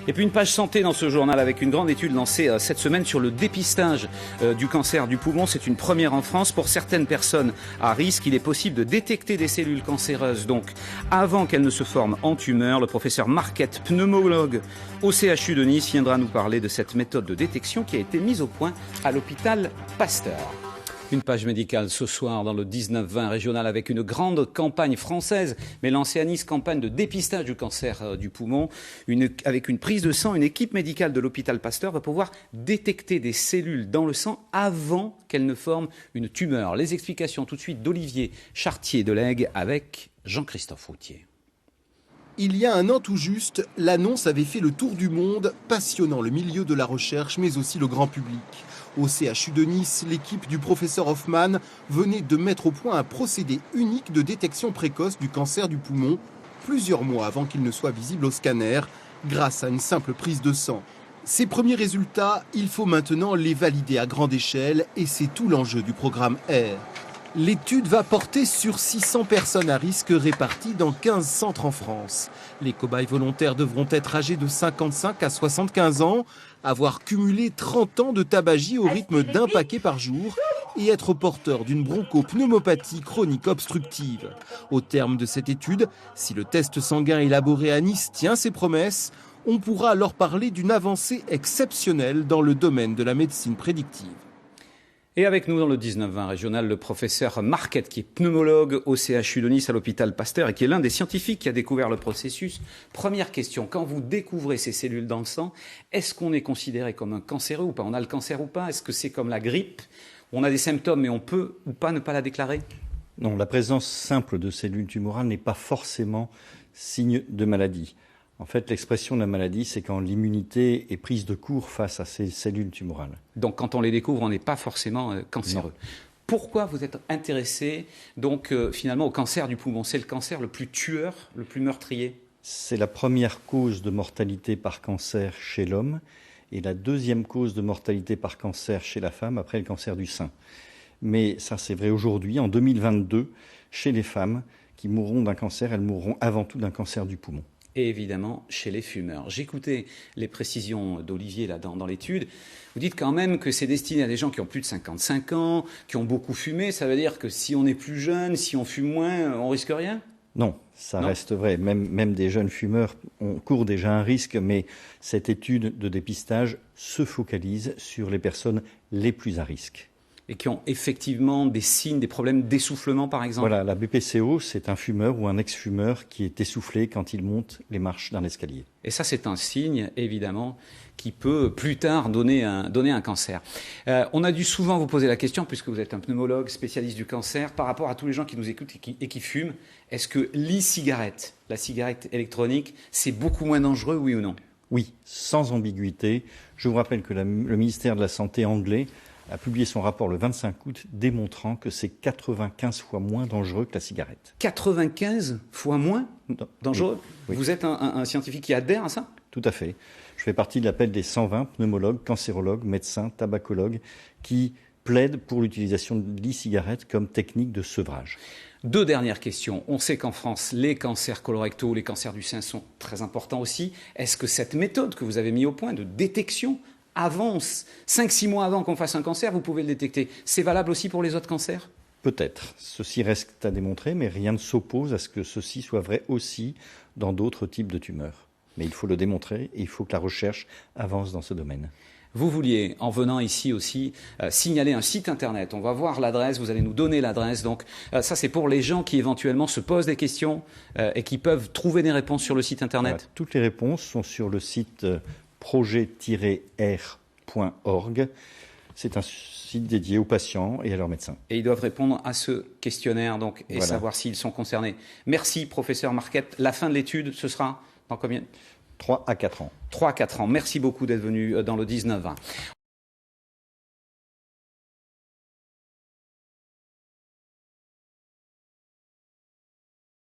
Et puis une page santé dans ce journal avec une grande étude lancée cette semaine sur le dépistage du cancer du poumon. C'est une première en France. Pour certaines personnes à risque, il est possible de détecter des cellules cancéreuses donc avant qu'elles ne se forment en tumeur. Le professeur Marquette, pneumologue au CHU de Nice, viendra nous parler de cette méthode de détection qui a été mise au point à l'hôpital Pasteur. Une page médicale ce soir dans le 19-20 régional avec une grande campagne française, mais lancée à Nice, campagne de dépistage du cancer du poumon. Avec une prise de sang, une équipe médicale de l'hôpital Pasteur va pouvoir détecter des cellules dans le sang avant qu'elles ne forment une tumeur. Les explications tout de suite d'Olivier Chartier-Delegue avec Jean-Christophe Routier. Il y a un an tout juste, l'annonce avait fait le tour du monde, passionnant le milieu de la recherche, mais aussi le grand public. Au CHU de Nice, l'équipe du professeur Hoffman venait de mettre au point un procédé unique de détection précoce du cancer du poumon, plusieurs mois avant qu'il ne soit visible au scanner, grâce à une simple prise de sang. Ces premiers résultats, il faut maintenant les valider à grande échelle, et c'est tout l'enjeu du programme AIR. L'étude va porter sur 600 personnes à risque réparties dans 15 centres en France. Les cobayes volontaires devront être âgés de 55 à 75 ans, avoir cumulé 30 ans de tabagie au rythme d'un paquet par jour et être porteurs d'une bronchopneumopathie chronique obstructive. Au terme de cette étude, si le test sanguin élaboré à Nice tient ses promesses, on pourra alors parler d'une avancée exceptionnelle dans le domaine de la médecine prédictive. Et avec nous dans le 19-20 régional, le professeur Marquette, qui est pneumologue au CHU de Nice à l'hôpital Pasteur et qui est l'un des scientifiques qui a découvert le processus. Première question, quand vous découvrez ces cellules dans le sang, est-ce qu'on est considéré comme un cancéreux ou pas? On a le cancer ou pas? Est-ce que c'est comme la grippe? On a des symptômes mais on peut ou pas ne pas la déclarer? Non, la présence simple de cellules tumorales n'est pas forcément signe de maladie. En fait, l'expression de la maladie, c'est quand l'immunité est prise de court face à ces cellules tumorales. Donc, quand on les découvre, on n'est pas forcément cancéreux. Non. Pourquoi vous êtes intéressé, donc, finalement, au cancer du poumon? C'est le cancer le plus tueur, le plus meurtrier? C'est la première cause de mortalité par cancer chez l'homme et la deuxième cause de mortalité par cancer chez la femme après le cancer du sein. Mais ça, c'est vrai aujourd'hui, en 2022, chez les femmes qui mourront d'un cancer, elles mourront avant tout d'un cancer du poumon. Et évidemment chez les fumeurs. J'écoutais les précisions d'Olivier là dans l'étude. Vous dites quand même que c'est destiné à des gens qui ont plus de 55 ans, qui ont beaucoup fumé. Ça veut dire que si on est plus jeune, si on fume moins, on risque rien? Non, ça reste vrai. Même des jeunes fumeurs courent déjà un risque, mais cette étude de dépistage se focalise sur les personnes les plus à risque. Et qui ont effectivement des signes, des problèmes d'essoufflement, par exemple? Voilà, la BPCO, c'est un fumeur ou un ex-fumeur qui est essoufflé quand il monte les marches d'un escalier. Et ça, c'est un signe, évidemment, qui peut plus tard donner un cancer. On a dû souvent vous poser la question, puisque vous êtes un pneumologue spécialiste du cancer, par rapport à tous les gens qui nous écoutent et qui fument, est-ce que l'e-cigarette, la cigarette électronique, c'est beaucoup moins dangereux, oui ou non? Oui, sans ambiguïté. Je vous rappelle que le ministère de la Santé anglais a publié son rapport le 25 août démontrant que c'est 95 fois moins dangereux que la cigarette. 95 fois moins dangereux? Oui. Vous êtes un scientifique qui adhère à ça? Tout à fait. Je fais partie de l'appel des 120 pneumologues, cancérologues, médecins, tabacologues qui plaident pour l'utilisation de l'e-cigarette comme technique de sevrage. Deux dernières questions. On sait qu'en France, les cancers colorectaux, les cancers du sein sont très importants aussi. Est-ce que cette méthode que vous avez mise au point de détection avance 5-6 mois avant qu'on fasse un cancer, vous pouvez le détecter? C'est valable aussi pour les autres cancers? Peut-être. Ceci reste à démontrer, mais rien ne s'oppose à ce que ceci soit vrai aussi dans d'autres types de tumeurs. Mais il faut le démontrer et il faut que la recherche avance dans ce domaine. Vous vouliez, en venant ici aussi, signaler un site internet. On va voir l'adresse, vous allez nous donner l'adresse. Donc ça, c'est pour les gens qui éventuellement se posent des questions et qui peuvent trouver des réponses sur le site internet. Voilà, toutes les réponses sont sur le site projet-r.org. C'est un site dédié aux patients et à leurs médecins. Et ils doivent répondre à ce questionnaire donc, et savoir s'ils sont concernés. Merci, professeur Marquette. La fin de l'étude, ce sera dans combien? 3 à 4 ans. 3 à 4 ans. Merci beaucoup d'être venu dans le 19-20.